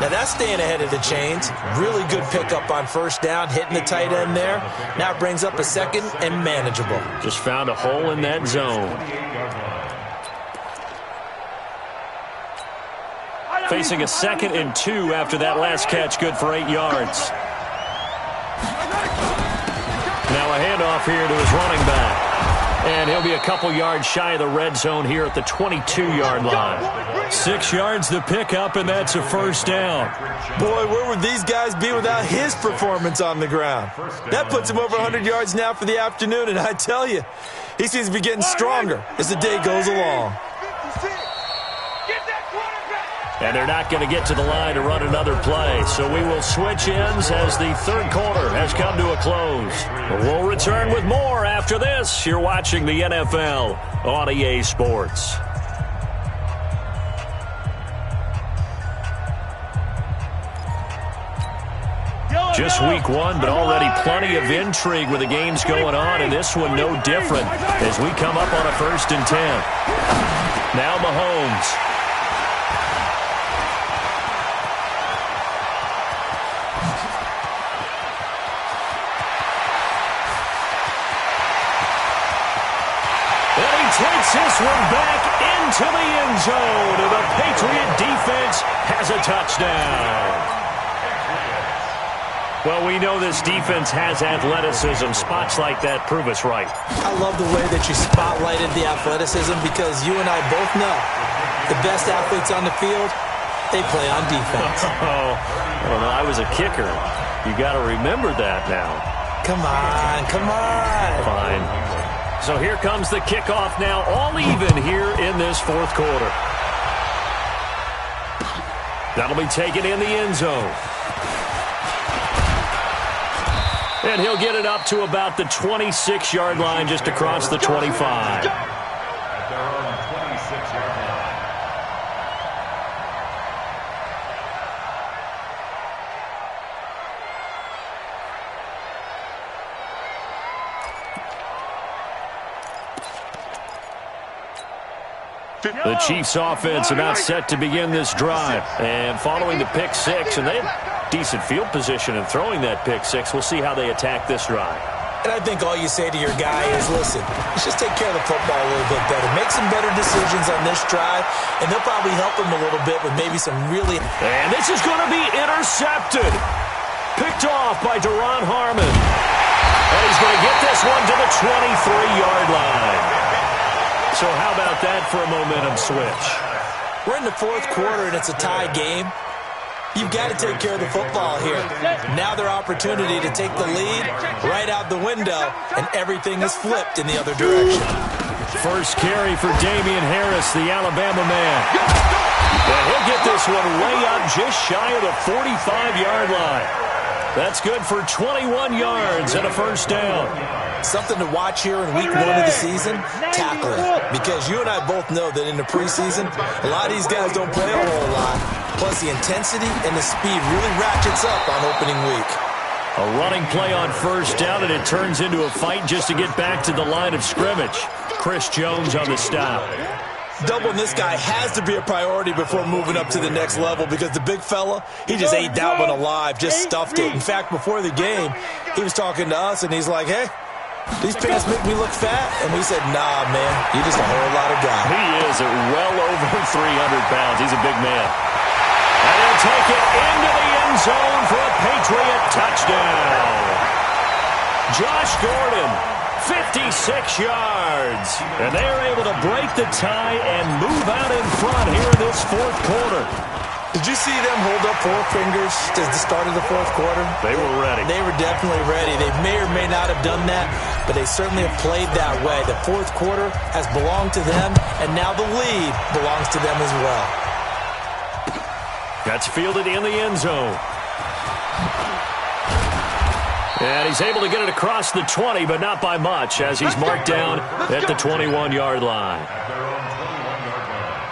Now that's staying ahead of the chains. Really good pickup on 1st down, hitting the tight end there. Now it brings up a 2nd and manageable. Just found a hole in that zone. Facing a 2nd and 2 after that last catch, good for 8 yards. Now a handoff here to his running back. And he'll be a couple yards shy of the red zone here at the 22-yard line. 6 yards to pick up, and that's a 1st down. Boy, where would these guys be without his performance on the ground? That puts him over 100 yards now for the afternoon, and I tell you, he seems to be getting stronger as the day goes along. And they're not going to get to the line to run another play. So we will switch ends as the 3rd quarter has come to a close. We'll return with more after this. You're watching the NFL on EA Sports. Just week 1, but already plenty of intrigue with the games going on, and this one no different as we come up on a 1st and 10. Now Mahomes. Takes this one back into the end zone, and the Patriot defense has a touchdown. Well, we know this defense has athleticism. Spots like that prove us right. I love the way that you spotlighted the athleticism, because you and I both know the best athletes on the field, They play on defense. Oh, I don't know. I was a kicker. You got to remember that now. Come on, come on. Fine. So here comes the kickoff now, all even here in this fourth quarter. That'll be taken in the end zone. And he'll get it up to about the 26-yard line, just across the 25. At their own 26-yard line. The Chiefs offense about set to begin this drive. And following the pick six, and they have decent field position in throwing that pick six. We'll see how they attack this drive. And I think all you say to your guy is, listen, let's just take care of the football a little bit better. Make some better decisions on this drive, and they'll probably help him a little bit with maybe some really... And this is going to be intercepted. Picked off by Duron Harmon. And he's going to get this one to the 23-yard line. So how about that for a momentum switch? We're in the fourth quarter, and it's a tie game. You've got to take care of the football here. Now their opportunity to take the lead right out the window, and everything is flipped in the other direction. First carry for Damian Harris, the Alabama man. And he'll get this one way up just shy of the 45-yard line. That's good for 21 yards and a first down. Something to watch here in week 1 of the season, tackling. Because you and I both know that in the preseason, a lot of these guys don't play a whole lot. Plus, the intensity and the speed really ratchets up on opening week. A running play on first down, and it turns into a fight just to get back to the line of scrimmage. Chris Jones on the stop. Doubling this guy has to be a priority before moving up to the next level because the big fella, he just ate that one alive, just stuffed it. In fact, before the game, he was talking to us, and he's like, hey, these pants make me look fat? And we said, nah, man, you're just a whole lot of guy. He is at well over 300 pounds. He's a big man. And he'll take it into the end zone for a Patriot touchdown. Josh Gordon, 56 yards. And they are able to break the tie and move out in front here in this fourth quarter. Did you see them hold up 4 fingers at the start of the fourth quarter? They were ready. They were definitely ready. They may or may not have done that, but they certainly have played that way. The fourth quarter has belonged to them, and now the lead belongs to them as well. That's fielded in the end zone. And he's able to get it across the 20, but not by much, as he's marked down at the 21-yard line. At their own 21-yard line.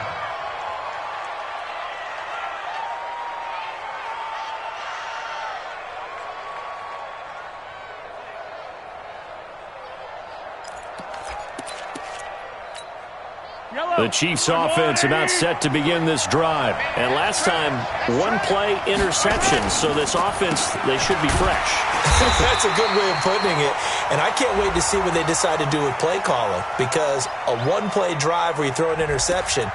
The Chiefs offense about set to begin this drive. And last time, 1 play interception. So this offense, they should be fresh. That's a good way of putting it. And I can't wait to see what they decide to do with play calling. Because a 1-play drive where you throw an interception,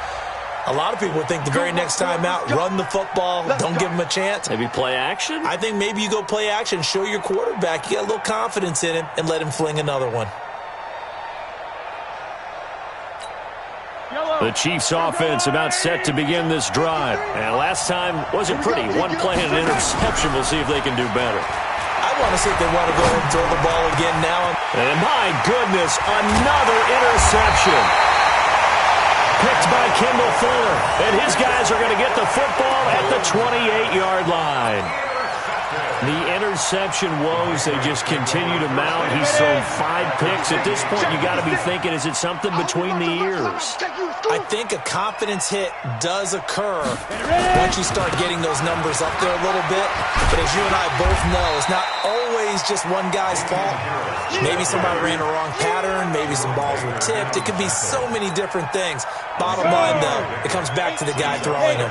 a lot of people would think the very next time out, run the football, don't give them a chance. Maybe play action? I think maybe you go play action, show your quarterback you got a little confidence in him, and let him fling another one. The Chiefs offense about set to begin this drive. And last time wasn't pretty. 1 play and an interception. We'll see if they can do better. I want to see if they want to go ahead and throw the ball again now. And my goodness, another interception. Picked by Kendall Fuller. And his guys are going to get the football at the 28-yard line. The interception woes, they just continue to mount. He's thrown 5 picks. At this point, you got to be thinking, is it something between the ears? I think a confidence hit does occur once you start getting those numbers up there a little bit. But as you and I both know, it's not always just one guy's fault. Maybe somebody ran a wrong pattern. Maybe some balls were tipped. It could be so many different things. Bottom line, though, it comes back to the guy throwing them.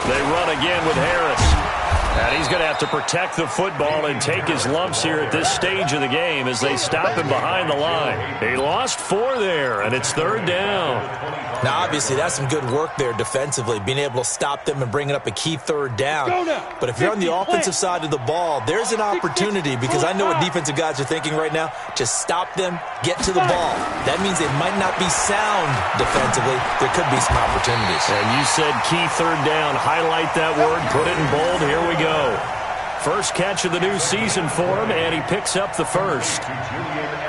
They run again with Harris. And he's going to have to protect the football and take his lumps here at this stage of the game as they stop him behind the line. He lost 4 there, and it's 3rd down. Now, obviously, that's some good work there defensively, being able to stop them and bringing up a key 3rd down. But if you're on the offensive side of the ball, there's an opportunity, because I know what defensive guys are thinking right now. Just stop them, get to the ball. That means they might not be sound defensively. There could be some opportunities. And you said key 3rd down. Highlight that word, put it in bold. Here we go. First catch of the new season for him, and he picks up the first.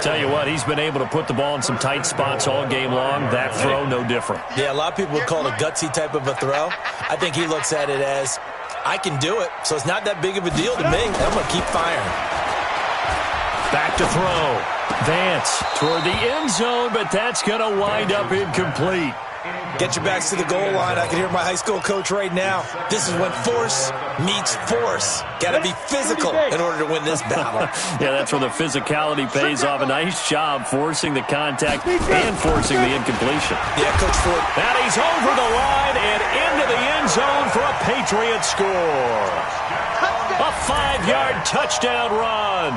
Tell you what, he's been able to put the ball in some tight spots all game long. That throw, no different. Yeah, a lot of people would call it a gutsy type of a throw. I think he looks at it as, I can do it, so it's not that big of a deal to me. I'm going to keep firing. Back to throw. Vance toward the end zone, but that's going to wind up incomplete. Get your backs to the goal line. I can hear my high school coach right now. This is when force meets force. Got to be physical in order to win this battle. Yeah, that's where the physicality pays off. A nice job forcing the contact and forcing the incompletion. Yeah, Coach Ford. And he's over the line and into the end zone for a Patriot score. A 5-yard touchdown run.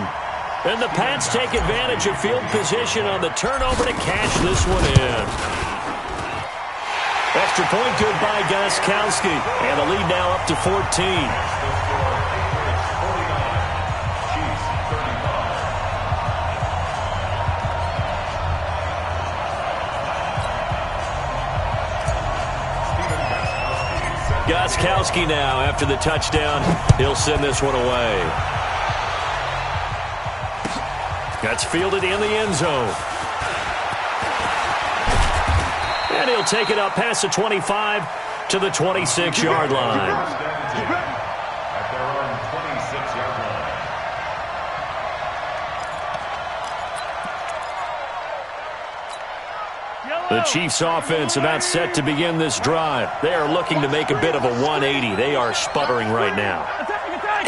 And the Pats take advantage of field position on the turnover to cash this one in. Extra point good by Gostkowski. And the lead now up to 14. Gostkowski now after the touchdown. He'll send this one away. That's fielded in the end zone. And he'll take it up past the 25 to the 26-yard line. At their own 26-yard line. The Chiefs offense about set to begin this drive. They are looking to make a bit of a 180. They are sputtering right now.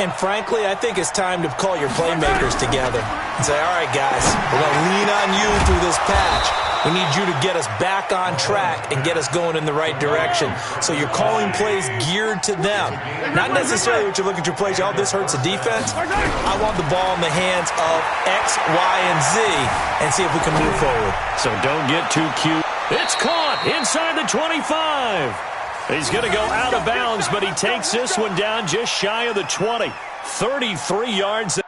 And frankly, I think it's time to call your playmakers together and say, all right, guys, we're going to lean on you through this patch. We need you to get us back on track and get us going in the right direction. So you're calling plays geared to them. Not necessarily what you look at your plays, oh, this hurts the defense. I want the ball in the hands of X, Y, and Z and see if we can move forward. So don't get too cute. It's caught inside the 25. He's going to go out of bounds, but he takes this one down just shy of the 20. 33 yards.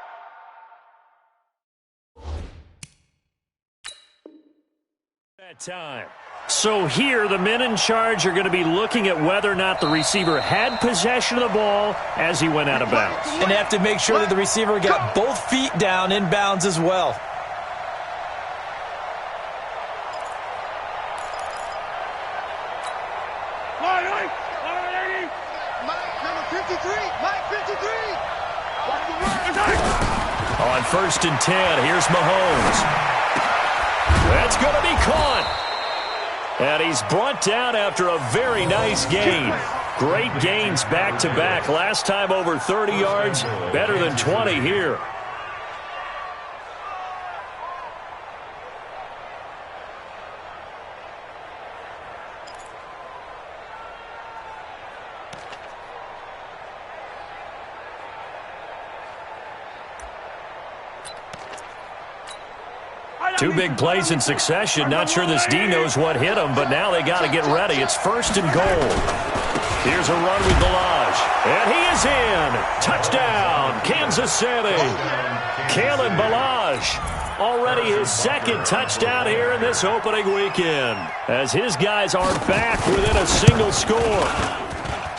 That time. So here, the men in charge are going to be looking at whether or not the receiver had possession of the ball as he went out of bounds. And they have to make sure that the receiver got both feet down in bounds as well. On 1st and 10, here's Mahomes. That's going to be caught. And he's brought down after a very nice gain. Great gains back-to-back. Last time over 30 yards, better than 20 here. Two big plays in succession. Not sure this D knows what hit him, but now they got to get ready. It's 1st and goal. Here's a run with Ballage. And he is in. Touchdown, Kansas City. Kalen Ballage. Already his 2nd touchdown here in this opening weekend, as his guys are back within a single score.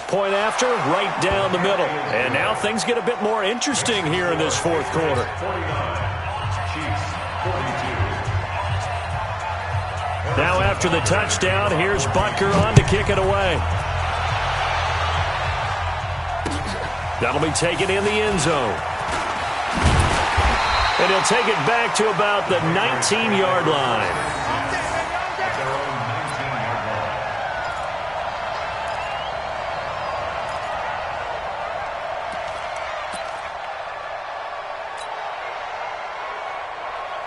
Point after, right down the middle. And now things get a bit more interesting here in this 4th quarter. Now after the touchdown, here's Butker on to kick it away. That'll be taken in the end zone. And he'll take it back to about the 19-yard line.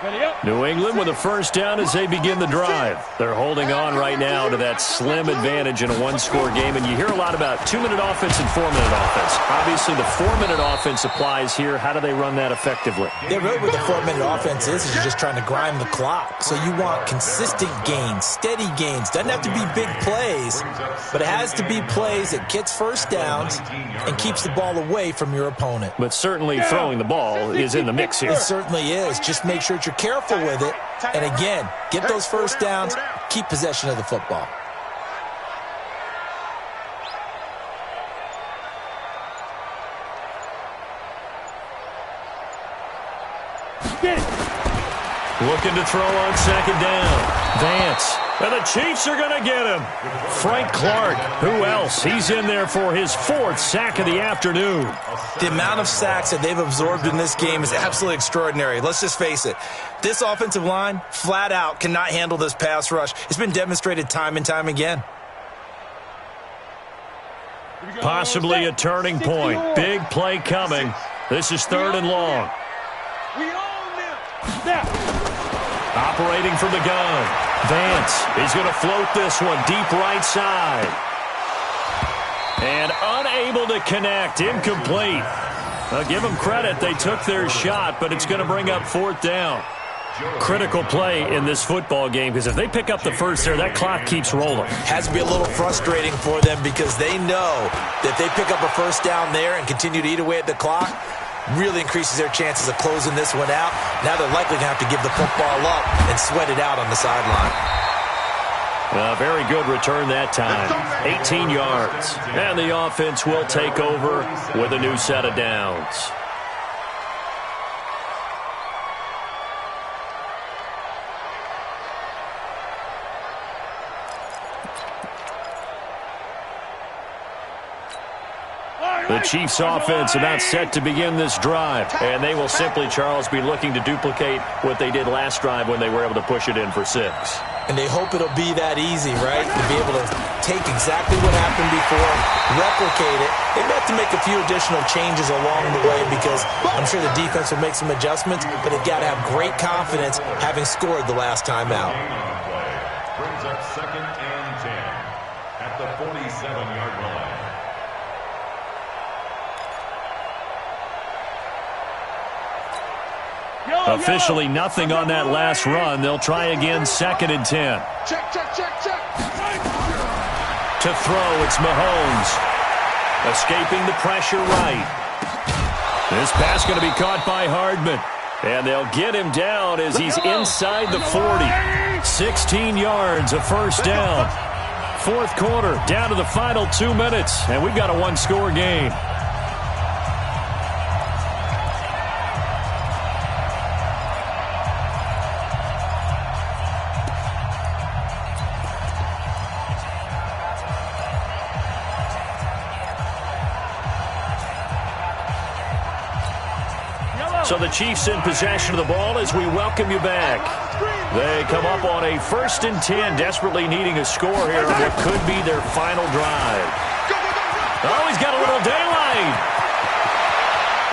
Ready up. New England with a first down as they begin the drive. They're holding on right now to that slim advantage in a one-score game, and you hear a lot about 2-minute offense and 4-minute offense. Obviously, the 4-minute offense applies here. How do they run that effectively? Yeah, really what the 4-minute offense is you're just trying to grind the clock. So you want consistent gains, steady gains. Doesn't have to be big plays, but it has to be plays that gets first downs and keeps the ball away from your opponent. But certainly throwing the ball is in the mix here. It certainly is. Just make sure that you're careful with it. And again, get those first downs, keep possession of the football. Looking to throw on second down. Vance. And the Chiefs are going to get him. Frank Clark. Who else? He's in there for his 4th sack of the afternoon. The amount of sacks that they've absorbed in this game is absolutely extraordinary. Let's just face it. This offensive line, flat out, cannot handle this pass rush. It's been demonstrated time and time again. Possibly a turning point. Big play coming. This is 3rd and long. Operating from the gun. Vance is going to float this one deep right side. And unable to connect. Incomplete. I'll give them credit. They took their shot, but it's going to bring up 4th down. Critical play in this football game, because if they pick up the first there, that clock keeps rolling. Has to be a little frustrating for them because they know that if they pick up a first down there and continue to eat away at the clock, really increases their chances of closing this one out. Now they're likely going to have to give the football up and sweat it out on the sideline. Very good return that time. 18 yards. And the offense will take over with a new set of downs. The Chiefs offense about set to begin this drive. And they will simply, Charles, be looking to duplicate what they did last drive when they were able to push it in for 6. And they hope it'll be that easy, right? To be able to take exactly what happened before, replicate it. They may have to make a few additional changes along the way because I'm sure the defense will make some adjustments, but they've got to have great confidence having scored the last time out. Brings up 2nd and 10 at the 47-yard line. Officially nothing on that last run. They'll try again 2nd and 10. Check. To throw, it's Mahomes. Escaping the pressure right. This pass going to be caught by Hardman. And they'll get him down as he's inside the 40. 16 yards, a first down. 4th quarter, down to the final 2 minutes. And we've got a one-score game. So the Chiefs in possession of the ball as we welcome you back. They come up on a 1st and 10, desperately needing a score here on what could be their final drive. Oh, he's got a little daylight.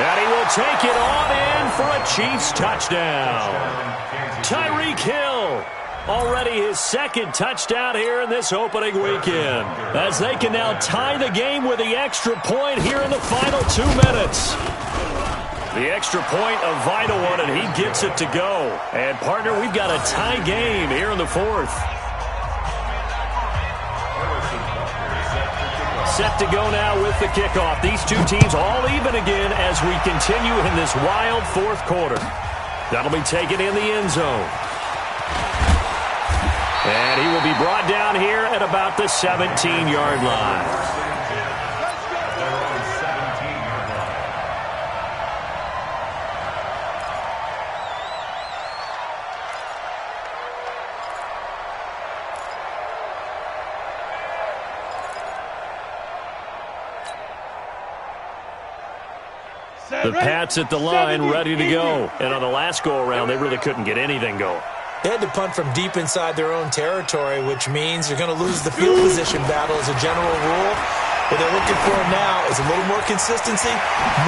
And he will take it on in for a Chiefs touchdown. Tyreek Hill, already his 2nd touchdown here in this opening weekend, as they can now tie the game with the extra point here in the final 2 minutes. The extra point, a vital one, and he gets it to go. And, partner, we've got a tie game here in the 4th. Set to go now with the kickoff. These two teams all even again as we continue in this wild 4th quarter. That'll be taken in the end zone. And he will be brought down here at about the 17-yard line. The Pats at the line, ready to go. And on the last go-around, they really couldn't get anything going. They had to punt from deep inside their own territory, which means you're going to lose the field position battle as a general rule. What they're looking for now is a little more consistency,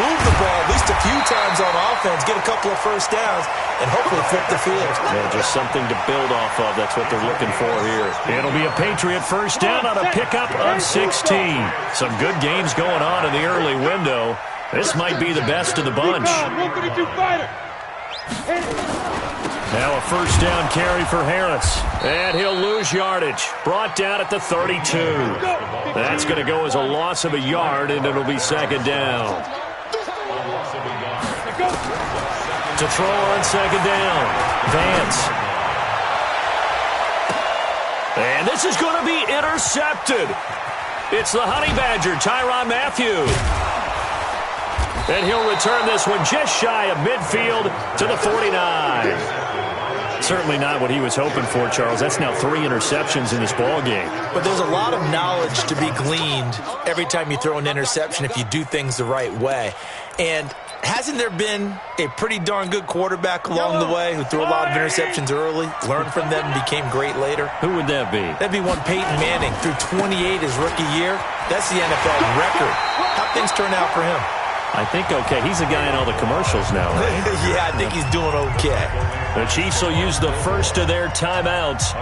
move the ball at least a few times on offense, get a couple of first downs, and hopefully flip the field. Yeah, just something to build off of. That's what they're looking for here. It'll be a Patriot first down on a pickup of 16. Some good games going on in the early window. This might be the best of the bunch. Now a first down carry for Harris. And he'll lose yardage. Brought down at the 32. That's going to go as a loss of a yard, and it'll be second down. To throw on second down, Vance. And this is going to be intercepted. It's the Honey Badger, Tyrann Mathieu. And he'll return this one just shy of midfield to the 49. Certainly not what he was hoping for, Charles. That's now 3 interceptions in this ball game. But there's a lot of knowledge to be gleaned every time you throw an interception if you do things the right way. And hasn't there been a pretty darn good quarterback along the way who threw a lot of interceptions early, learned from them, and became great later? Who would that be? That'd be one Peyton Manning. Threw 28 his rookie year. That's the NFL record. How'd things turn out for him? I think okay. He's a guy in all the commercials now, right? Yeah, I think he's doing okay. The Chiefs will use the first of their timeouts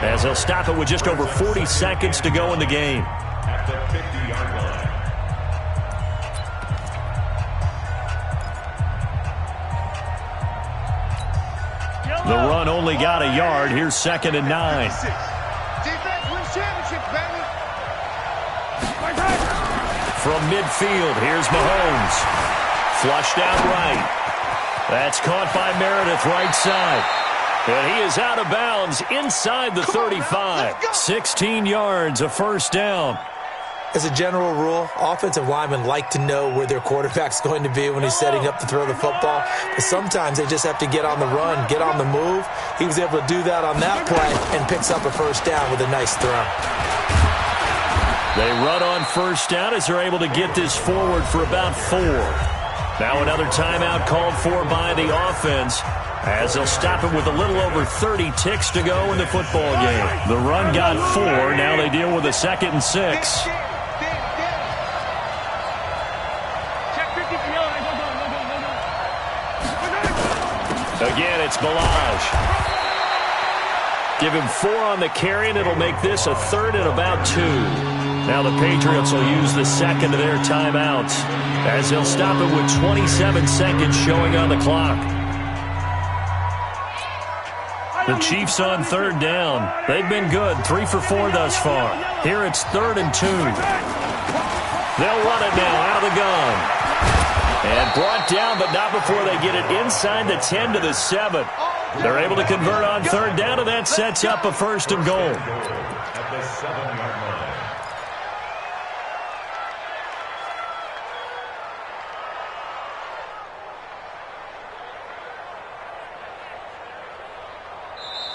as they'll stop it with just over 40 seconds to go in the game. At the 50-yard line. The run only got a yard. Here's second and 9. Defense wins championships, baby. From midfield, here's Mahomes. Flushed out right. That's caught by Meredith right side. And he is out of bounds inside the 35. 16 yards, a first down. As a general rule, offensive linemen like to know where their quarterback's going to be when he's setting up to throw the football. But sometimes they just have to get on the run, get on the move. He was able to do that on that play and picks up a first down with a nice throw. They run on first down as they're able to get this forward for about 4. Now another timeout called for by the offense as they'll stop it with a little over 30 ticks to go in the football game. The run got 4. Now they deal with a 2nd and 6. Again, it's Ballage. Give him 4 on the carry, and it'll make this a 3rd and about 2. Now the Patriots will use the second of their timeouts as they'll stop it with 27 seconds showing on the clock. The Chiefs on 3rd down. They've been good, 3 for 4 thus far. Here it's 3rd and 2. They'll run it now out of the gun. And brought down, but not before they get it inside the 10 to the 7. They're able to convert on 3rd down, and that sets up a 1st and goal. At the 7-yard line.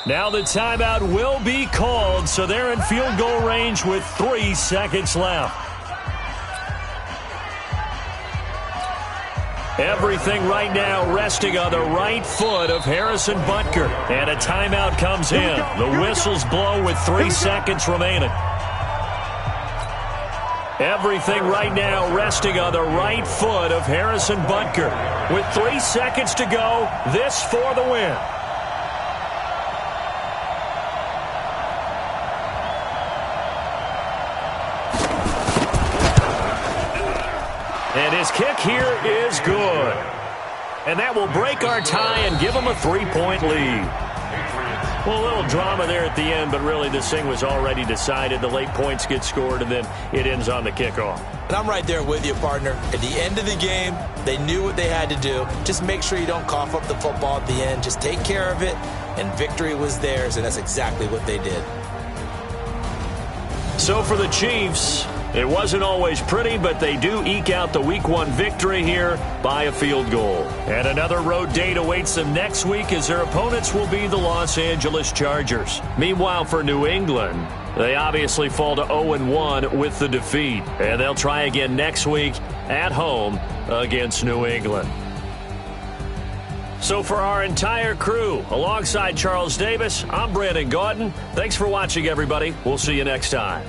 Now the timeout will be called, so they're in field goal range with 3 seconds left. Everything right now resting on the right foot of Harrison Butker. And a timeout comes in. The whistles blow with 3 seconds remaining. Everything right now resting on the right foot of Harrison Butker. With 3 seconds to go, this for the win. And his kick here is good. And that will break our tie and give them a 3-point lead. Well, a little drama there at the end, but really this thing was already decided. The late points get scored, and then it ends on the kickoff. And I'm right there with you, partner. At the end of the game, they knew what they had to do. Just make sure you don't cough up the football at the end. Just take care of it, and victory was theirs, and that's exactly what they did. So for the Chiefs, it wasn't always pretty, but they do eke out the Week 1 victory here by a field goal. And another road date awaits them next week as their opponents will be the Los Angeles Chargers. Meanwhile, for New England, they obviously fall to 0-1 with the defeat. And they'll try again next week at home against New England. So for our entire crew, alongside Charles Davis, I'm Brandon Gaudin. Thanks for watching, everybody. We'll see you next time.